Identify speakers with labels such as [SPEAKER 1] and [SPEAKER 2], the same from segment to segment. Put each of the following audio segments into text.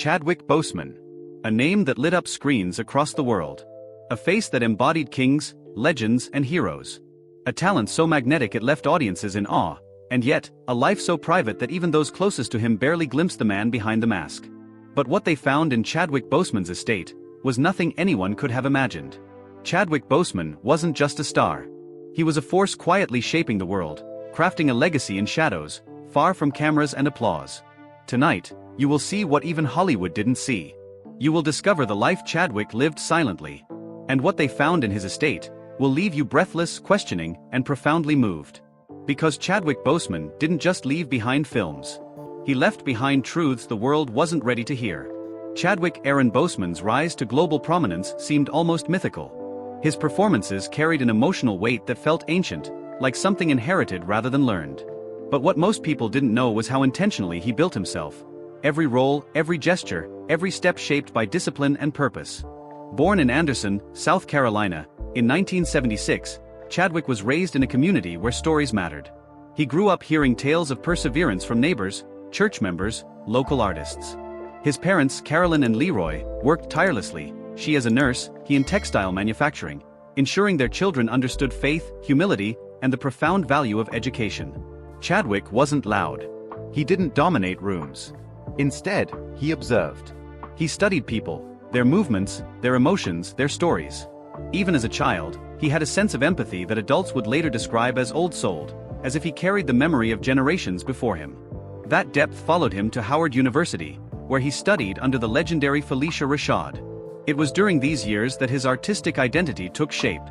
[SPEAKER 1] Chadwick Boseman. A name that lit up screens across the world. A face that embodied kings, legends, and heroes. A talent so magnetic it left audiences in awe, and yet, a life so private that even those closest to him barely glimpsed the man behind the mask. But what they found in Chadwick Boseman's estate was nothing anyone could have imagined. Chadwick Boseman wasn't just a star. He was a force quietly shaping the world, crafting a legacy in shadows, far from cameras and applause. Tonight, you will see what even Hollywood didn't see. You will discover the life Chadwick lived silently. And what they found in his estate will leave you breathless, questioning, and profoundly moved. Because Chadwick Boseman didn't just leave behind films. He left behind truths the world wasn't ready to hear. Chadwick Aaron Boseman's rise to global prominence seemed almost mythical. His performances carried an emotional weight that felt ancient, like something inherited rather than learned. But what most people didn't know was how intentionally he built himself. Every role, every gesture, every step shaped by discipline and purpose. Born in Anderson, South Carolina, in 1976, Chadwick was raised in a community where stories mattered. He grew up hearing tales of perseverance from neighbors, church members, local artists. His parents, Carolyn and Leroy, worked tirelessly, she as a nurse, he in textile manufacturing, ensuring their children understood faith, humility, and the profound value of education. Chadwick wasn't loud. He didn't dominate rooms. Instead, he observed. He studied people, their movements, their emotions, their stories. Even as a child, he had a sense of empathy that adults would later describe as old-souled, as if he carried the memory of generations before him. That depth followed him to Howard University, where he studied under the legendary Felicia Rashad. It was during these years that his artistic identity took shape.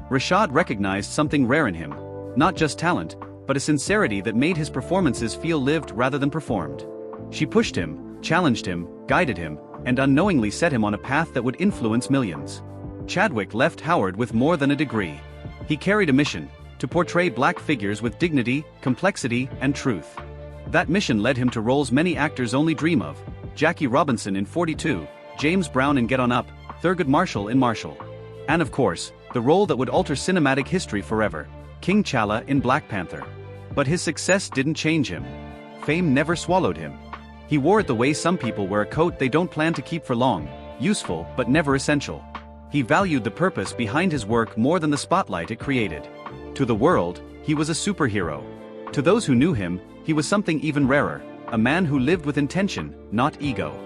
[SPEAKER 1] Rashad recognized something rare in him, not just talent, but a sincerity that made his performances feel lived rather than performed. She pushed him, challenged him, guided him, and unknowingly set him on a path that would influence millions. Chadwick left Howard with more than a degree. He carried a mission, to portray black figures with dignity, complexity, and truth. That mission led him to roles many actors only dream of: Jackie Robinson in 42, James Brown in Get On Up, Thurgood Marshall in Marshall. And of course, the role that would alter cinematic history forever, King T'Challa in Black Panther. But his success didn't change him. Fame never swallowed him. He wore it the way some people wear a coat they don't plan to keep for long, useful but never essential. He valued the purpose behind his work more than the spotlight it created. To the world, he was a superhero. To those who knew him, he was something even rarer, a man who lived with intention, not ego.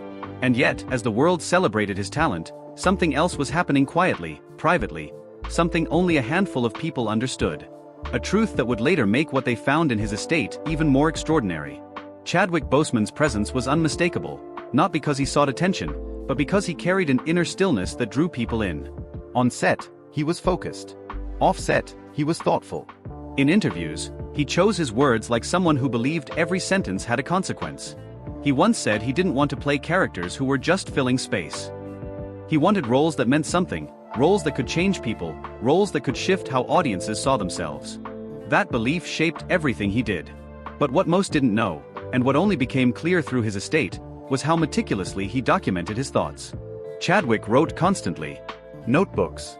[SPEAKER 1] And yet, as the world celebrated his talent, something else was happening quietly, privately, something only a handful of people understood. A truth that would later make what they found in his estate even more extraordinary. Chadwick Boseman's presence was unmistakable, not because he sought attention, but because he carried an inner stillness that drew people in. On set, he was focused. Off set, he was thoughtful. In interviews, he chose his words like someone who believed every sentence had a consequence. He once said he didn't want to play characters who were just filling space. He wanted roles that meant something, roles that could change people, roles that could shift how audiences saw themselves. That belief shaped everything he did. But what most didn't know, and what only became clear through his estate, was how meticulously he documented his thoughts. Chadwick wrote constantly. Notebooks,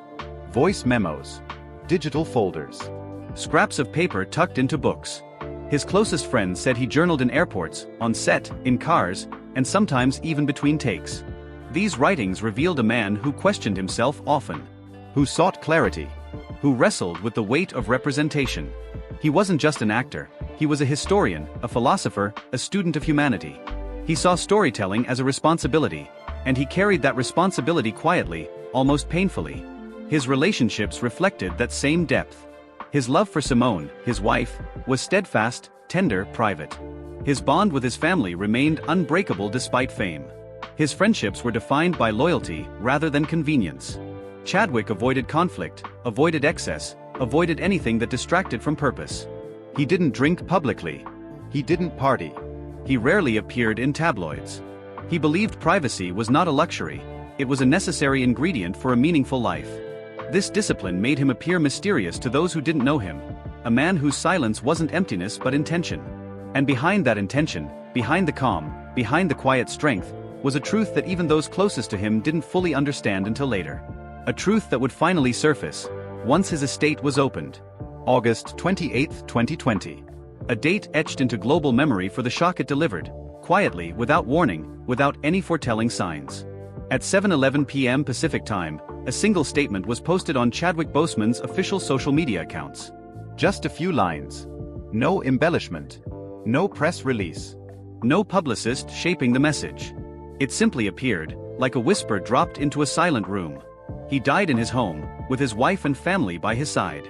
[SPEAKER 1] voice memos, digital folders, scraps of paper tucked into books. His closest friends said he journaled in airports, on set, in cars, and sometimes even between takes. These writings revealed a man who questioned himself often, who sought clarity, who wrestled with the weight of representation. He wasn't just an actor, he was a historian, a philosopher, a student of humanity. He saw storytelling as a responsibility, and he carried that responsibility quietly, almost painfully. His relationships reflected that same depth. His love for Simone, his wife, was steadfast, tender, private. His bond with his family remained unbreakable despite fame. His friendships were defined by loyalty rather than convenience. Chadwick avoided conflict, avoided excess, avoided anything that distracted from purpose. He didn't drink publicly. He didn't party. He rarely appeared in tabloids. He believed privacy was not a luxury, it was a necessary ingredient for a meaningful life. This discipline made him appear mysterious to those who didn't know him, a man whose silence wasn't emptiness but intention. And behind that intention, behind the calm, behind the quiet strength, was a truth that even those closest to him didn't fully understand until later. A truth that would finally surface, once his estate was opened. August 28, 2020. A date etched into global memory for the shock it delivered, quietly, without warning, without any foretelling signs. At 7:11 p.m. Pacific Time, a single statement was posted on Chadwick Boseman's official social media accounts. Just a few lines. No embellishment. No press release. No publicist shaping the message. It simply appeared, like a whisper dropped into a silent room. He died in his home, with his wife and family by his side.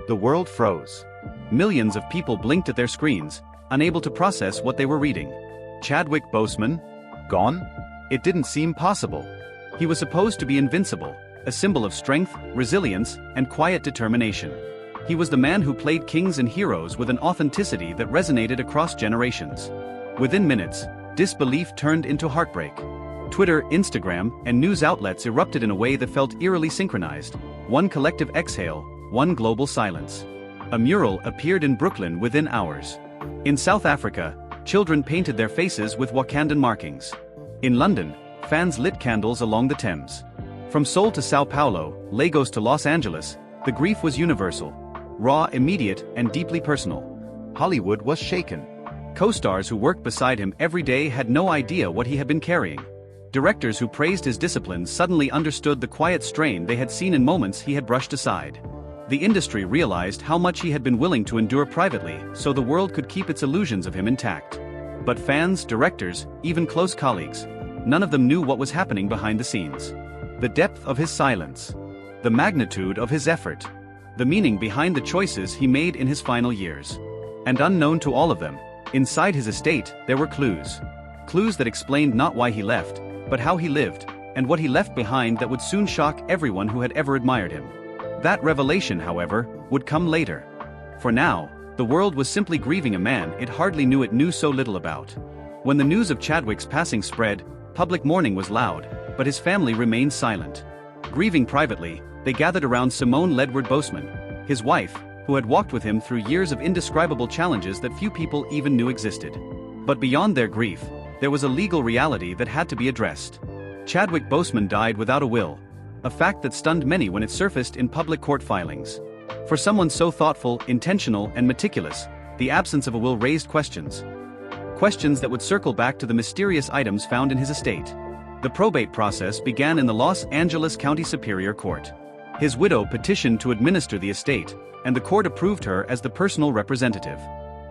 [SPEAKER 1] The world froze. Millions of people blinked at their screens, unable to process what they were reading. Chadwick Boseman? Gone? It didn't seem possible. He was supposed to be invincible, a symbol of strength, resilience, and quiet determination. He was the man who played kings and heroes with an authenticity that resonated across generations. Within minutes, disbelief turned into heartbreak. Twitter, Instagram, and news outlets erupted in a way that felt eerily synchronized. One collective exhale, one global silence. A mural appeared in Brooklyn within hours. In South Africa, children painted their faces with Wakandan markings. In London, fans lit candles along the Thames. From Seoul to Sao Paulo, Lagos to Los Angeles, the grief was universal. Raw, immediate, and deeply personal. Hollywood was shaken. Co-stars who worked beside him every day had no idea what he had been carrying. Directors who praised his discipline suddenly understood the quiet strain they had seen in moments he had brushed aside. The industry realized how much he had been willing to endure privately so the world could keep its illusions of him intact. But fans, directors, even close colleagues, none of them knew what was happening behind the scenes. The depth of his silence. The magnitude of his effort. The meaning behind the choices he made in his final years. And unknown to all of them, inside his estate, there were clues. Clues that explained not why he left, but how he lived, and what he left behind that would soon shock everyone who had ever admired him. That revelation, however, would come later. For now, the world was simply grieving a man it hardly knew so little about. When the news of Chadwick's passing spread, public mourning was loud, but his family remained silent. Grieving privately, they gathered around Simone Ledward Boseman, his wife, who had walked with him through years of indescribable challenges that few people even knew existed. But beyond their grief, there was a legal reality that had to be addressed. Chadwick Boseman died without a will, a fact that stunned many when it surfaced in public court filings. For someone so thoughtful, intentional, and meticulous, the absence of a will raised questions. Questions that would circle back to the mysterious items found in his estate. The probate process began in the Los Angeles County Superior Court. His widow petitioned to administer the estate, and the court approved her as the personal representative.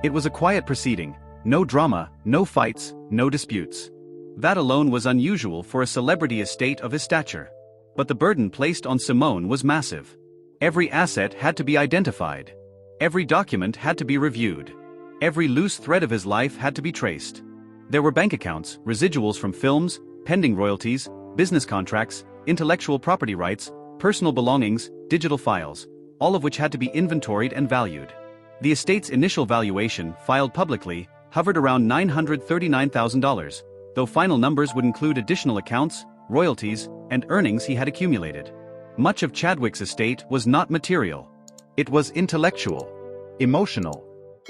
[SPEAKER 1] It was a quiet proceeding, no drama, no fights, no disputes. That alone was unusual for a celebrity estate of his stature. But the burden placed on Simone was massive. Every asset had to be identified. Every document had to be reviewed. Every loose thread of his life had to be traced. There were bank accounts, residuals from films, pending royalties, business contracts, intellectual property rights, personal belongings, digital files, all of which had to be inventoried and valued. The estate's initial valuation, filed publicly, hovered around $939,000, though final numbers would include additional accounts, royalties, and earnings he had accumulated. Much of Chadwick's estate was not material. It was intellectual, emotional,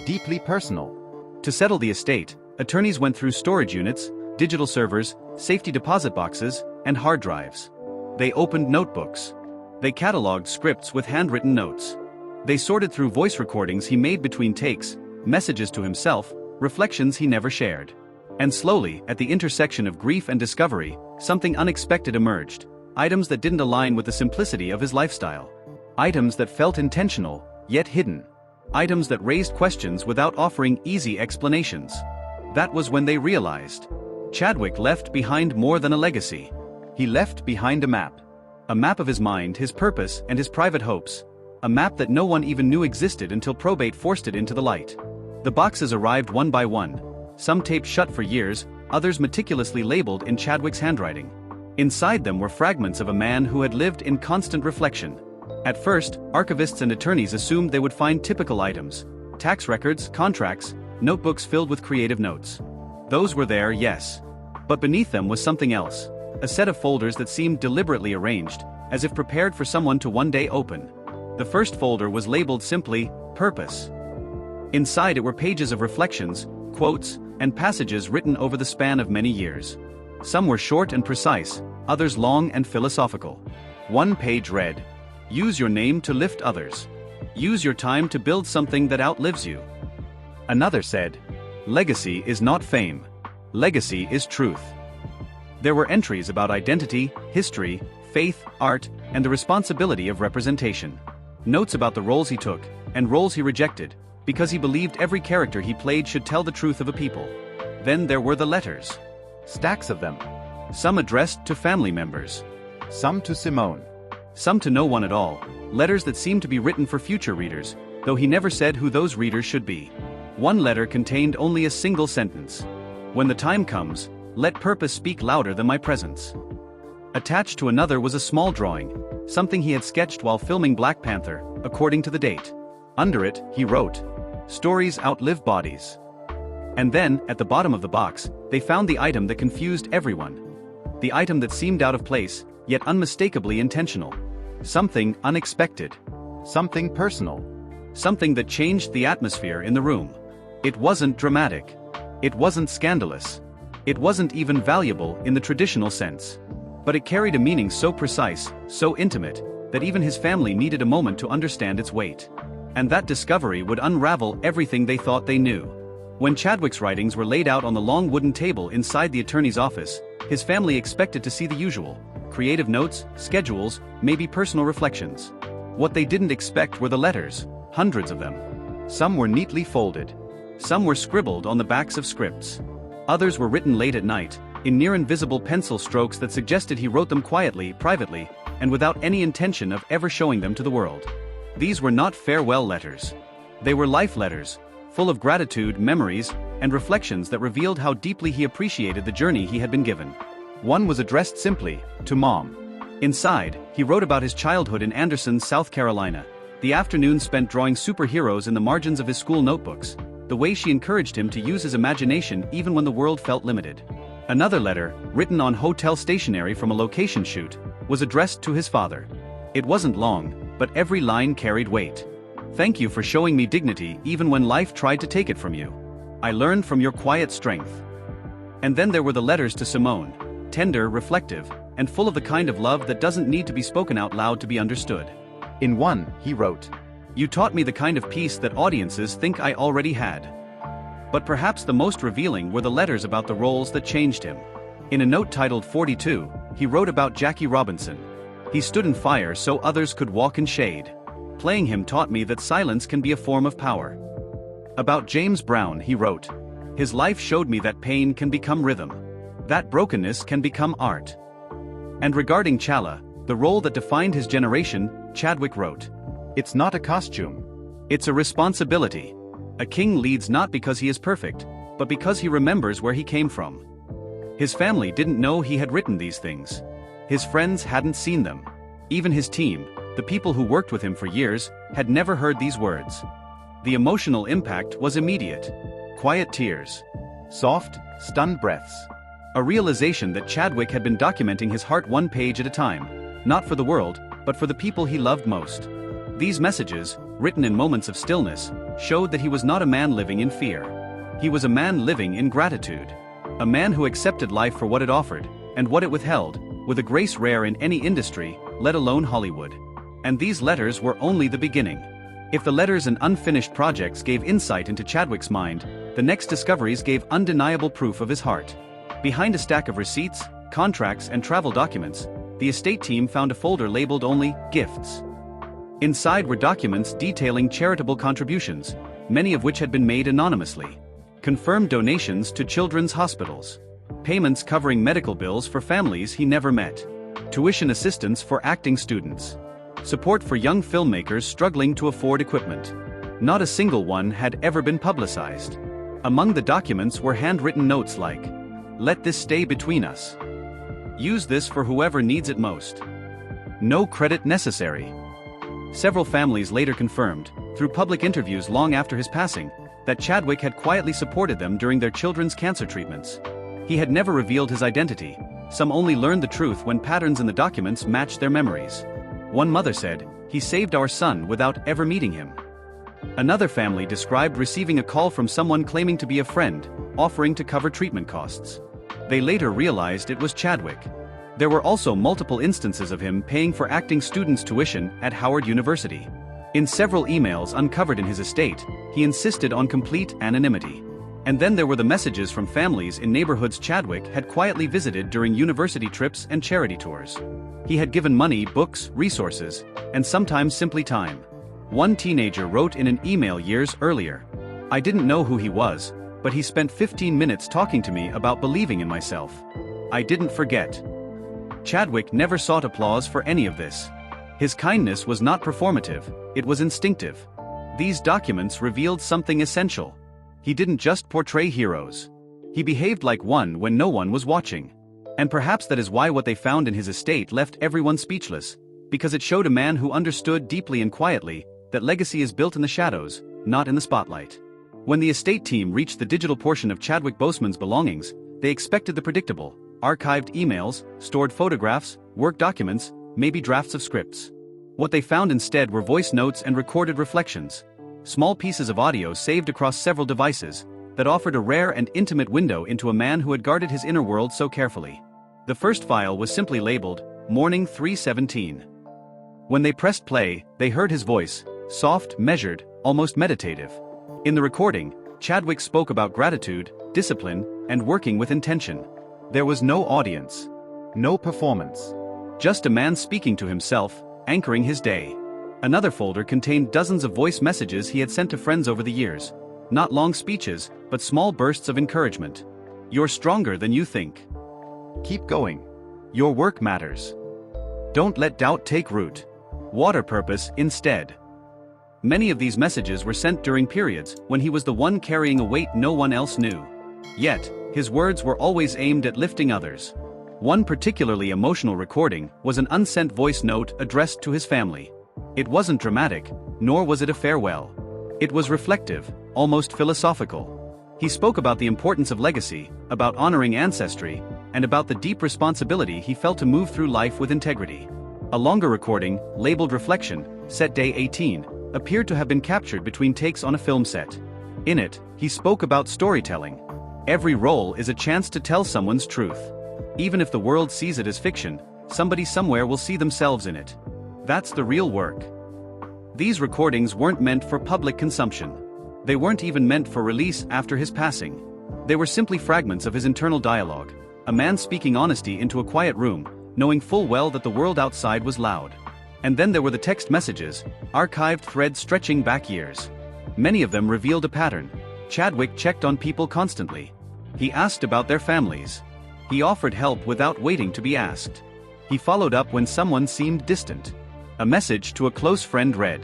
[SPEAKER 1] deeply personal. To settle the estate, attorneys went through storage units, digital servers, safety deposit boxes, and hard drives. They opened notebooks. They cataloged scripts with handwritten notes. They sorted through voice recordings he made between takes, messages to himself, reflections he never shared. And slowly, at the intersection of grief and discovery, something unexpected emerged. Items that didn't align with the simplicity of his lifestyle. Items that felt intentional, yet hidden. Items that raised questions without offering easy explanations. That was when they realized. Chadwick left behind more than a legacy. He left behind a map. A map of his mind, his purpose, and his private hopes. A map that no one even knew existed until probate forced it into the light. The boxes arrived one by one. Some taped shut for years, others meticulously labeled in Chadwick's handwriting. Inside them were fragments of a man who had lived in constant reflection. At first, archivists and attorneys assumed they would find typical items: tax records, contracts, notebooks filled with creative notes. Those were there, yes. But beneath them was something else. A set of folders that seemed deliberately arranged, as if prepared for someone to one day open. The first folder was labeled simply, Purpose. Inside it were pages of reflections, quotes, and passages written over the span of many years. Some were short and precise, others long and philosophical. One page read, "Use your name to lift others. Use your time to build something that outlives you." Another said, "Legacy is not fame. Legacy is truth. There were entries about identity, history, faith, art, and the responsibility of representation. Notes about the roles he took, and roles he rejected, because he believed every character he played should tell the truth of a people. Then there were the letters.
[SPEAKER 2] Stacks of them.
[SPEAKER 1] Some addressed to family members.
[SPEAKER 2] Some to Simone.
[SPEAKER 1] Some to no one at all, letters that seemed to be written for future readers, though he never said who those readers should be. One letter contained only a single sentence. When the time comes, let purpose speak louder than my presence. Attached to another was a small drawing, something he had sketched while filming Black Panther, according to the date. Under it, he wrote, "Stories outlive bodies." And then, at the bottom of the box, they found the item that confused everyone. The item that seemed out of place, yet unmistakably intentional. Something unexpected.
[SPEAKER 2] Something personal.
[SPEAKER 1] Something that changed the atmosphere in the room. It wasn't dramatic. It wasn't scandalous. It wasn't even valuable in the traditional sense. But it carried a meaning so precise, so intimate, that even his family needed a moment to understand its weight. And that discovery would unravel everything they thought they knew. When Chadwick's writings were laid out on the long wooden table inside the attorney's office, his family expected to see the usual: creative notes, schedules, maybe personal reflections. What they didn't expect were the letters, hundreds of them. Some were neatly folded. Some were scribbled on the backs of scripts. Others were written late at night, in near-invisible pencil strokes that suggested he wrote them quietly, privately, and without any intention of ever showing them to the world. These were not farewell letters. They were life letters, full of gratitude, memories, and reflections that revealed how deeply he appreciated the journey he had been given. One was addressed simply, to Mom. Inside, he wrote about his childhood in Anderson, South Carolina, the afternoons spent drawing superheroes in the margins of his school notebooks, the way she encouraged him to use his imagination even when the world felt limited. Another letter, written on hotel stationery from a location shoot, was addressed to his father. It wasn't long, but every line carried weight. "Thank you for showing me dignity even when life tried to take it from you. I learned from your quiet strength." And then there were the letters to Simone, tender, reflective, and full of the kind of love that doesn't need to be spoken out loud to be understood.
[SPEAKER 2] In one, he wrote,
[SPEAKER 1] "You taught me the kind of peace that audiences think I already had." But perhaps the most revealing were the letters about the roles that changed him. In a note titled 42, he wrote about Jackie Robinson. "He stood in fire so others could walk in shade. Playing him taught me that silence can be a form of power." About James Brown, he wrote, "His life showed me that pain can become rhythm. That brokenness can become art." And regarding Chala, the role that defined his generation, Chadwick wrote,
[SPEAKER 2] "It's not a costume.
[SPEAKER 1] It's a responsibility. A king leads not because he is perfect, but because he remembers where he came from." His family didn't know he had written these things. His friends hadn't seen them. Even his team, the people who worked with him for years, had never heard these words. The emotional impact was immediate. Quiet tears.
[SPEAKER 2] Soft, stunned breaths.
[SPEAKER 1] A realization that Chadwick had been documenting his heart one page at a time, not for the world, but for the people he loved most. These messages, written in moments of stillness, showed that he was not a man living in fear. He was a man living in gratitude. A man who accepted life for what it offered, and what it withheld, with a grace rare in any industry, let alone Hollywood. And these letters were only the beginning. If the letters and unfinished projects gave insight into Chadwick's mind, the next discoveries gave undeniable proof of his heart. Behind a stack of receipts, contracts, and travel documents, the estate team found a folder labeled only "Gifts." Inside were documents detailing charitable contributions, many of which had been made anonymously. Confirmed donations to children's hospitals. Payments covering medical bills for families he never met. Tuition assistance for acting students. Support for young filmmakers struggling to afford equipment. Not a single one had ever been publicized. Among the documents were handwritten notes like, "Let this stay between us. Use this for whoever needs it most. No credit necessary." Several families later confirmed, through public interviews long after his passing, that Chadwick had quietly supported them during their children's cancer treatments. He had never revealed his identity. Some only learned the truth when patterns in the documents matched their memories. One mother said, "He saved our son without ever meeting him." Another family described receiving a call from someone claiming to be a friend, offering to cover treatment costs. They later realized it was Chadwick. There were also multiple instances of him paying for acting students' tuition at Howard University. In several emails uncovered in his estate, he insisted on complete anonymity. And then there were the messages from families in neighborhoods Chadwick had quietly visited during university trips and charity tours. He had given money, books, resources, and sometimes simply time. One teenager wrote in an email years earlier, "I didn't know who he was, but he spent 15 minutes talking to me about believing in myself. I didn't forget." Chadwick never sought applause for any of this. His kindness was not performative, it was instinctive. These documents revealed something essential. He didn't just portray heroes. He behaved like one when no one was watching. And perhaps that is why what they found in his estate left everyone speechless, because it showed a man who understood deeply and quietly that legacy is built in the shadows, not in the spotlight. When the estate team reached the digital portion of Chadwick Boseman's belongings, they expected the predictable: archived emails, stored photographs, work documents, maybe drafts of scripts. What they found instead were voice notes and recorded reflections. Small pieces of audio saved across several devices that offered a rare and intimate window into a man who had guarded his inner world so carefully. The first file was simply labeled, Morning 317. When they pressed play, they heard his voice, soft, measured, almost meditative. In the recording, Chadwick spoke about gratitude, discipline, and working with intention. There was no audience,
[SPEAKER 2] No performance.
[SPEAKER 1] just a man speaking to himself, anchoring his day. Another folder contained dozens of voice messages he had sent to friends over the years. Not long speeches, but small bursts of encouragement. "You're stronger than you think.
[SPEAKER 2] Keep going.
[SPEAKER 1] Your work matters. Don't let doubt take root. Water purpose instead." Many of these messages were sent during periods when he was the one carrying a weight no one else knew. Yet, his words were always aimed at lifting others. One particularly emotional recording was an unsent voice note addressed to his family. It wasn't dramatic, nor was it a farewell. It was reflective, almost philosophical. He spoke about the importance of legacy, about honoring ancestry, and about the deep responsibility he felt to move through life with integrity. A longer recording, labeled Reflection, set day 18, appeared to have been captured between takes on a film set. In it, he spoke about storytelling. Every role is a chance to tell someone's truth. Even if the world sees it as fiction, somebody somewhere will see themselves in it. That's the real work. These recordings weren't meant for public consumption. They weren't even meant for release after his passing. They were simply fragments of his internal dialogue, a man speaking honesty into a quiet room, knowing full well that the world outside was loud. And then there were the text messages, archived threads stretching back years. Many of them revealed a pattern. Chadwick checked on people constantly. He asked about their families. He offered help without waiting to be asked. He followed up when someone seemed distant. A message to a close friend read,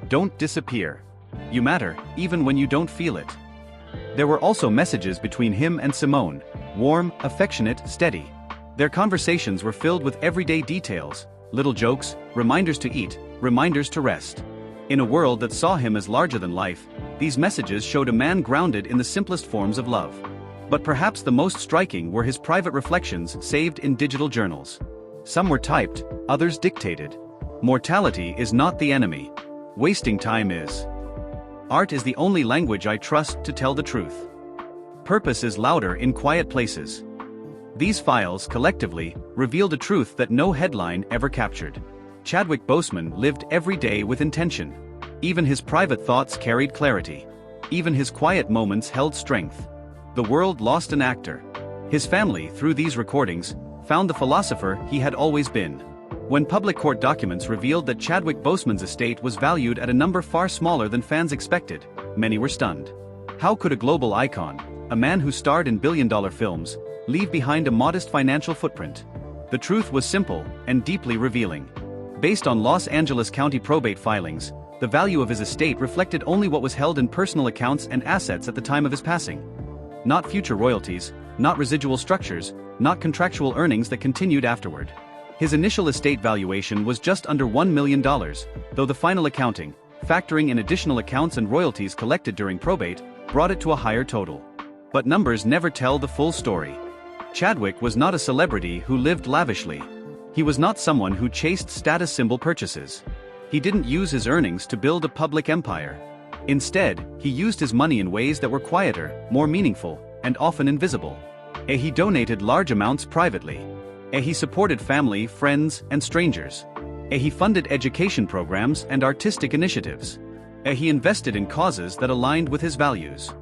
[SPEAKER 1] "Don't disappear. You matter, even when you don't feel it." There were also messages between him and Simone, warm, affectionate, steady. Their conversations were filled with everyday details, little jokes, reminders to eat, reminders to rest. In a world that saw him as larger than life, these messages showed a man grounded in the simplest forms of love. But perhaps the most striking were his private reflections saved in digital journals. Some were typed, others dictated. Mortality is not the enemy. Wasting time is. Art is the only language I trust to tell the truth. Purpose is louder in quiet places. These files, collectively, revealed a truth that no headline ever captured. Chadwick Boseman lived every day with intention. Even his private thoughts carried clarity. Even his quiet moments held strength. The world lost an actor. His family, through these recordings, found the philosopher he had always been. When public court documents revealed that Chadwick Boseman's estate was valued at a number far smaller than fans expected, many were stunned. How could a global icon, a man who starred in billion-dollar films, leave behind a modest financial footprint? The truth was simple and deeply revealing. Based on Los Angeles County probate filings, the value of his estate reflected only what was held in personal accounts and assets at the time of his passing. Not future royalties, not residual structures, not contractual earnings that continued afterward. His initial estate valuation was just under $1 million, though the final accounting, factoring in additional accounts and royalties collected during probate, brought it to a higher total. But numbers never tell the full story. Chadwick was not a celebrity who lived lavishly. He was not someone who chased status symbol purchases. He didn't use his earnings to build a public empire. Instead, he used his money in ways that were quieter, more meaningful, and often invisible. He donated large amounts privately. He supported family, friends, and strangers. He funded education programs and artistic initiatives. He invested in causes that aligned with his values.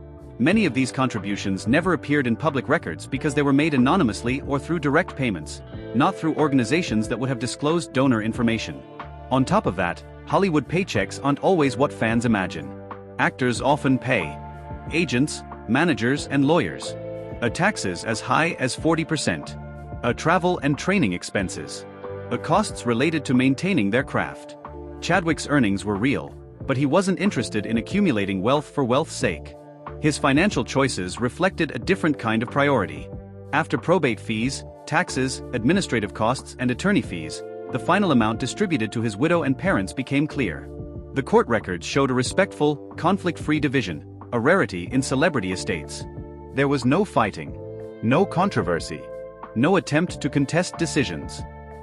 [SPEAKER 1] Many of these contributions never appeared in public records because they were made anonymously or through direct payments, not through organizations that would have disclosed donor information. On top of that, Hollywood paychecks aren't always what fans imagine. Actors often pay agents, managers, and lawyers taxes as high as 40%, travel and training expenses, costs related to maintaining their craft. Chadwick's earnings were real, but he wasn't interested in accumulating wealth for wealth's sake. His financial choices reflected a different kind of priority. After probate fees, taxes, administrative costs, and attorney fees, the final amount distributed to his widow and parents became clear. The court records showed a respectful, conflict-free division, a rarity in celebrity estates.
[SPEAKER 2] There was no fighting, no controversy,
[SPEAKER 1] no attempt to contest decisions.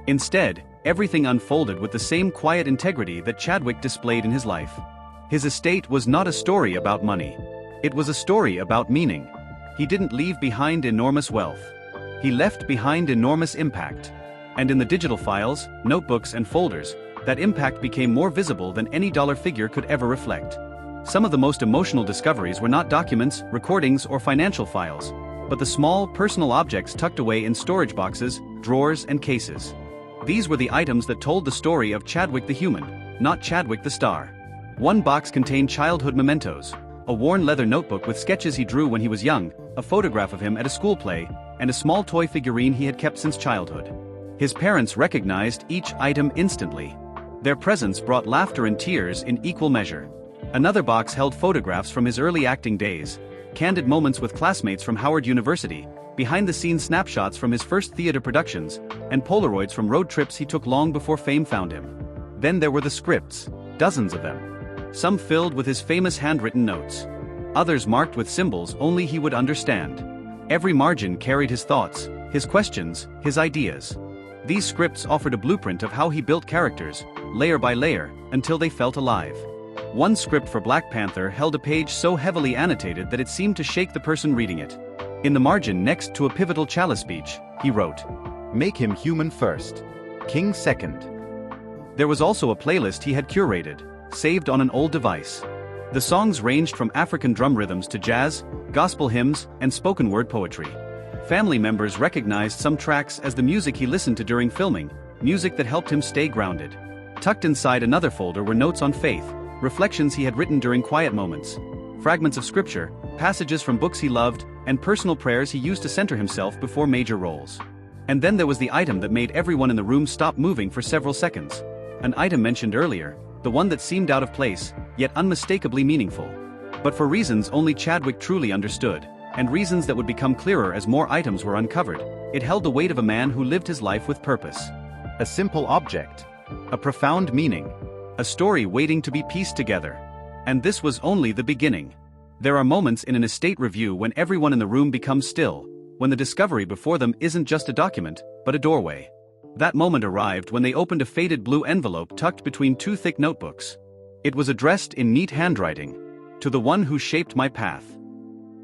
[SPEAKER 1] Instead, everything unfolded with the same quiet integrity that Chadwick displayed in his life. His estate was not a story about money. It was a story about meaning. He didn't leave behind enormous wealth. He left behind enormous impact. And in the digital files, notebooks, and folders, that impact became more visible than any dollar figure could ever reflect. Some of the most emotional discoveries were not documents, recordings, or financial files, but the small, personal objects tucked away in storage boxes, drawers, and cases. These were the items that told the story of Chadwick the human, not Chadwick the star. One box contained childhood mementos, a worn leather notebook with sketches he drew when he was young, a photograph of him at a school play, and a small toy figurine he had kept since childhood. His parents recognized each item instantly. Their presence brought laughter and tears in equal measure. Another box held photographs from his early acting days, candid moments with classmates from Howard University, behind-the-scenes snapshots from his first theater productions, and Polaroids from road trips he took long before fame found him. Then there were the scripts, dozens of them. Some filled with his famous handwritten notes. Others marked with symbols only he would understand. Every margin carried his thoughts, his questions, his ideas. These scripts offered a blueprint of how he built characters, layer by layer, until they felt alive. One script for Black Panther held a page so heavily annotated that it seemed to shake the person reading it. In the margin next to a pivotal Chala speech, he wrote,
[SPEAKER 2] "Make him human first, king second."
[SPEAKER 1] There was also a playlist he had curated, saved on an old device. The songs ranged from African drum rhythms to jazz, gospel hymns, and spoken word poetry. Family members recognized some tracks as the music he listened to during filming, music that helped him stay grounded. Tucked inside another folder were notes on faith, reflections he had written during quiet moments, fragments of scripture, passages from books he loved, and personal prayers he used to center himself before major roles. And then there was the item that made everyone in the room stop moving for several seconds. An item mentioned earlier, the one that seemed out of place, yet unmistakably meaningful. But for reasons only Chadwick truly understood, and reasons that would become clearer as more items were uncovered, it held the weight of a man who lived his life with purpose.
[SPEAKER 2] A simple object, a profound meaning,
[SPEAKER 1] a story waiting to be pieced together. And this was only the beginning. There are moments in an estate review when everyone in the room becomes still, when the discovery before them isn't just a document, but a doorway. That moment arrived when they opened a faded blue envelope tucked between two thick notebooks. It was addressed in neat handwriting, "To the one who shaped my path."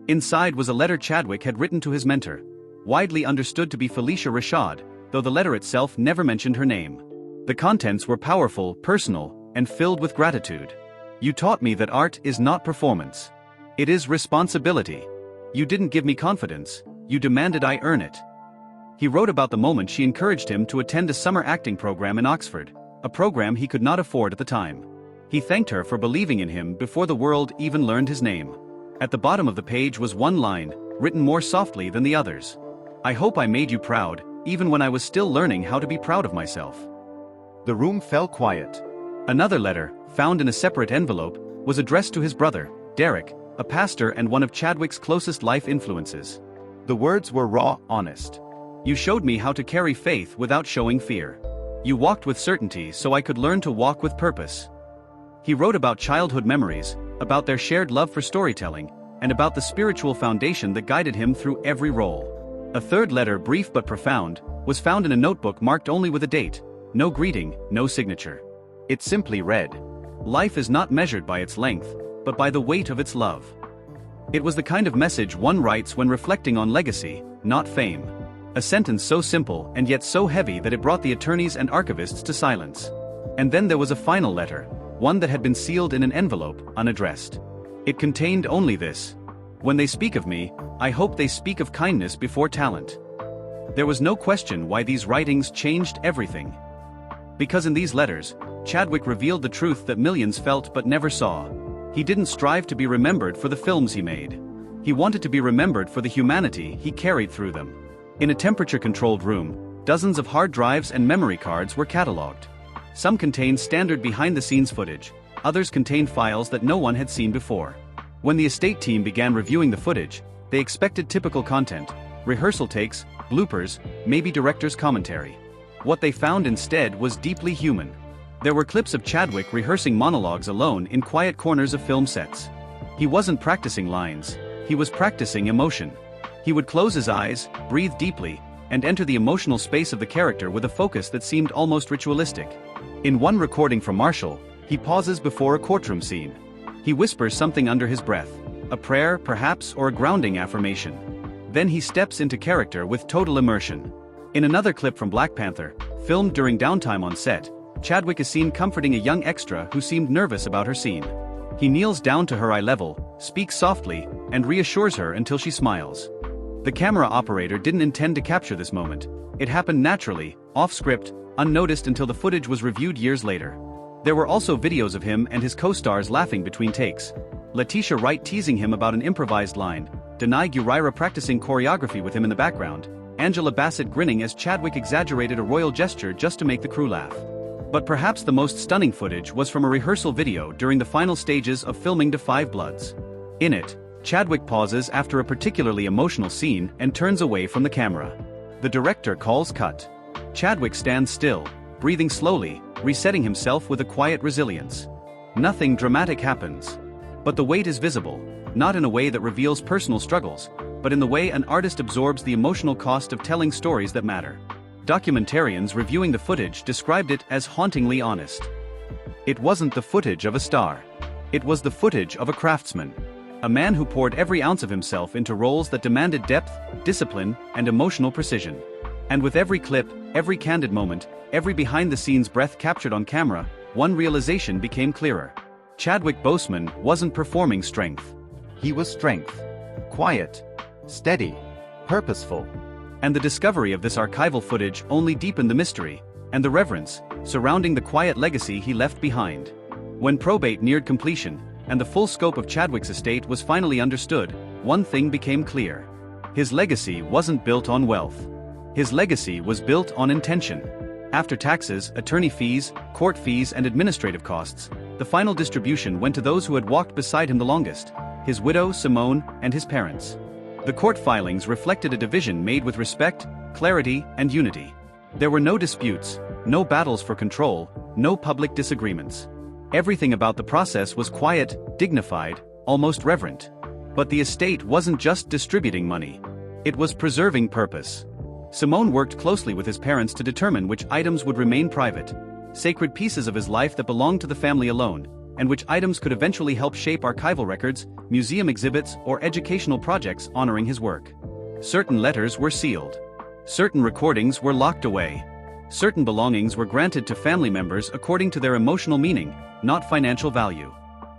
[SPEAKER 1] Inside was a letter Chadwick had written to his mentor, widely understood to be Felicia Rashad, though the letter itself never mentioned her name. The contents were powerful, personal, and filled with gratitude. "You taught me that art is not performance. It is responsibility. You didn't give me confidence, you demanded I earn it." He wrote about the moment she encouraged him to attend a summer acting program in Oxford, a program he could not afford at the time. He thanked her for believing in him before the world even learned his name. At the bottom of the page was one line, written more softly than the others. "I hope I made you proud, even when I was still learning how to be proud of myself."
[SPEAKER 2] The room fell quiet.
[SPEAKER 1] Another letter, found in a separate envelope, was addressed to his brother, Derek, a pastor and one of Chadwick's closest life influences.
[SPEAKER 2] The words were raw, honest.
[SPEAKER 1] "You showed me how to carry faith without showing fear. You walked with certainty so I could learn to walk with purpose." He wrote about childhood memories, about their shared love for storytelling, and about the spiritual foundation that guided him through every role. A third letter, brief but profound, was found in a notebook marked only with a date, no greeting, no signature. It simply read, "Life is not measured by its length, but by the weight of its love." It was the kind of message one writes when reflecting on legacy, not fame. A sentence so simple and yet so heavy that it brought the attorneys and archivists to silence. And then there was a final letter, one that had been sealed in an envelope, unaddressed. It contained only this: When they speak of me, I hope they speak of kindness before talent. There was no question why these writings changed everything. Because in these letters, Chadwick revealed the truth that millions felt but never saw. He didn't strive to be remembered for the films he made. He wanted to be remembered for the humanity he carried through them. In a temperature-controlled room, dozens of hard drives and memory cards were catalogued. Some contained standard behind-the-scenes footage, others contained files that no one had seen before. When the estate team began reviewing the footage, they expected typical content: rehearsal takes, bloopers, maybe director's commentary. What they found instead was deeply human. There were clips of Chadwick rehearsing monologues alone in quiet corners of film sets. He wasn't practicing lines, he was practicing emotion. He would close his eyes, breathe deeply, and enter the emotional space of the character with a focus that seemed almost ritualistic. In one recording from Marshall, he pauses before a courtroom scene. He whispers something under his breath, a prayer perhaps, or a grounding affirmation. Then he steps into character with total immersion. In another clip from Black Panther, filmed during downtime on set, Chadwick is seen comforting a young extra who seemed nervous about her scene. He kneels down to her eye level, speaks softly, and reassures her until she smiles. The camera operator didn't intend to capture this moment. It happened naturally, off-script, unnoticed until the footage was reviewed years later. There were also videos of him and his co-stars laughing between takes. Letitia Wright teasing him about an improvised line, Denai Gurira practicing choreography with him in the background, Angela Bassett grinning as Chadwick exaggerated a royal gesture just to make the crew laugh. But perhaps the most stunning footage was from a rehearsal video during the final stages of filming *Da 5 Bloods. In it, Chadwick pauses after a particularly emotional scene and turns away from the camera. The director calls cut. Chadwick stands still, breathing slowly, resetting himself with a quiet resilience. Nothing dramatic happens. But the weight is visible, not in a way that reveals personal struggles, but in the way an artist absorbs the emotional cost of telling stories that matter. Documentarians reviewing the footage described it as hauntingly honest. It wasn't the footage of a star. It was the footage of a craftsman. A man who poured every ounce of himself into roles that demanded depth, discipline, and emotional precision. And with every clip, every candid moment, every behind-the-scenes breath captured on camera, one realization became clearer. Chadwick Boseman wasn't performing strength.
[SPEAKER 2] He was strength. Quiet, steady, purposeful.
[SPEAKER 1] And the discovery of this archival footage only deepened the mystery and the reverence surrounding the quiet legacy he left behind. When probate neared completion, and the full scope of Chadwick's estate was finally understood, one thing became clear. His legacy wasn't built on wealth. His legacy was built on intention. After taxes, attorney fees, court fees, and administrative costs, the final distribution went to those who had walked beside him the longest: his widow, Simone, and his parents. The court filings reflected a division made with respect, clarity, and unity. There were no disputes, no battles for control, no public disagreements. Everything about the process was quiet, dignified, almost reverent. But the estate wasn't just distributing money. It was preserving purpose. Simone worked closely with his parents to determine which items would remain private, sacred pieces of his life that belonged to the family alone, and which items could eventually help shape archival records, museum exhibits, or educational projects honoring his work. Certain letters were sealed. Certain recordings were locked away. Certain belongings were granted to family members according to their emotional meaning, not financial value.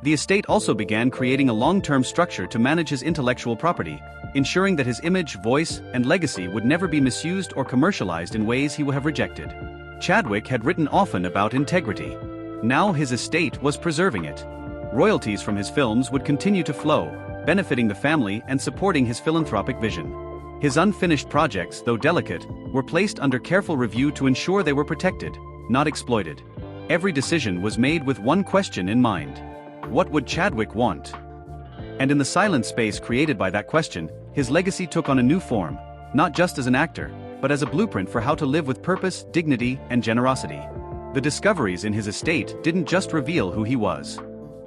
[SPEAKER 1] The estate also began creating a long-term structure to manage his intellectual property, ensuring that his image, voice, and legacy would never be misused or commercialized in ways he would have rejected. Chadwick had written often about integrity. Now his estate was preserving it. Royalties from his films would continue to flow, benefiting the family and supporting his philanthropic vision. His unfinished projects, though delicate, were placed under careful review to ensure they were protected, not exploited. Every decision was made with one question in mind: what would Chadwick want? And in the silent space created by that question, his legacy took on a new form, not just as an actor, but as a blueprint for how to live with purpose, dignity, and generosity. The discoveries in his estate didn't just reveal who he was.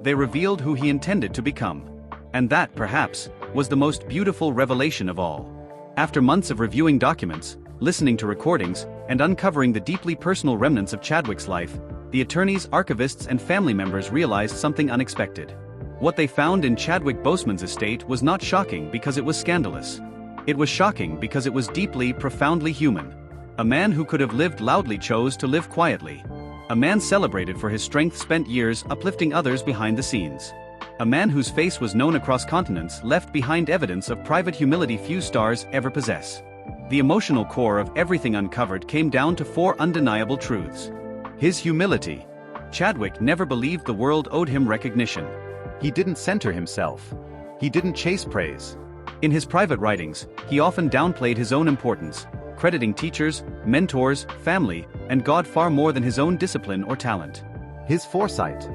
[SPEAKER 1] They revealed who he intended to become. And that, perhaps, was the most beautiful revelation of all. After months of reviewing documents, listening to recordings, and uncovering the deeply personal remnants of Chadwick's life, the attorneys, archivists, and family members realized something unexpected. What they found in Chadwick Boseman's estate was not shocking because it was scandalous. It was shocking because it was deeply, profoundly human. A man who could have lived loudly chose to live quietly. A man celebrated for his strength spent years uplifting others behind the scenes. A man whose face was known across continents left behind evidence of private humility few stars ever possess. The emotional core of everything uncovered came down to 4 undeniable truths. His humility. Chadwick never believed the world owed him recognition.
[SPEAKER 2] He didn't center himself. He didn't chase praise.
[SPEAKER 1] In his private writings, he often downplayed his own importance, crediting teachers, mentors, family, and God far more than his own discipline or talent.
[SPEAKER 2] His foresight.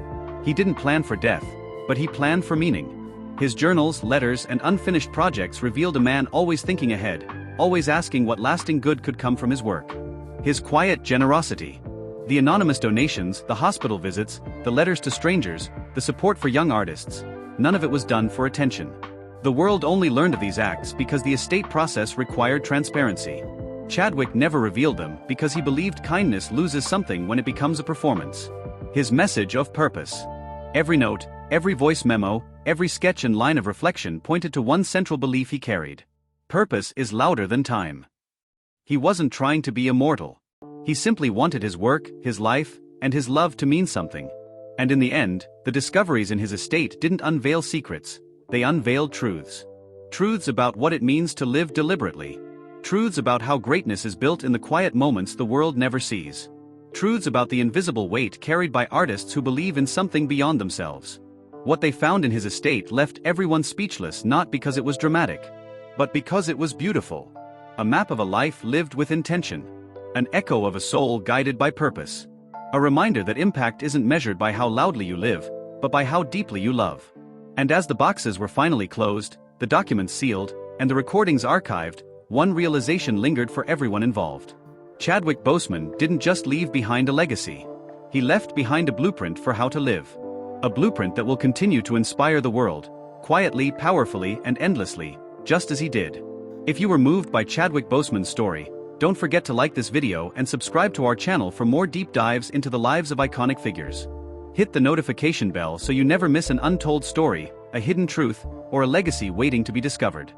[SPEAKER 1] He didn't plan for death, but he planned for meaning. His journals, letters, and unfinished projects revealed a man always thinking ahead, always asking what lasting good could come from his work. His quiet generosity. The anonymous donations, the hospital visits, the letters to strangers, the support for young artists, none of it was done for attention. The world only learned of these acts because the estate process required transparency. Chadwick never revealed them because he believed kindness loses something when it becomes a performance. His message of purpose. Every note, every voice memo, every sketch and line of reflection pointed to one central belief he carried. Purpose is louder than time. He wasn't trying to be immortal. He simply wanted his work, his life, and his love to mean something. And in the end, the discoveries in his estate didn't unveil secrets. They unveiled truths. Truths about what it means to live deliberately. Truths about how greatness is built in the quiet moments the world never sees. Truths about the invisible weight carried by artists who believe in something beyond themselves. What they found in his estate left everyone speechless, not because it was dramatic, but because it was beautiful. A map of a life lived with intention. An echo of a soul guided by purpose. A reminder that impact isn't measured by how loudly you live, but by how deeply you love. And as the boxes were finally closed, the documents sealed, and the recordings archived, one realization lingered for everyone involved. Chadwick Boseman didn't just leave behind a legacy. He left behind a blueprint for how to live. A blueprint that will continue to inspire the world, quietly, powerfully, and endlessly, just as he did. If you were moved by Chadwick Boseman's story, don't forget to like this video and subscribe to our channel for more deep dives into the lives of iconic figures. Hit the notification bell so you never miss an untold story, a hidden truth, or a legacy waiting to be discovered.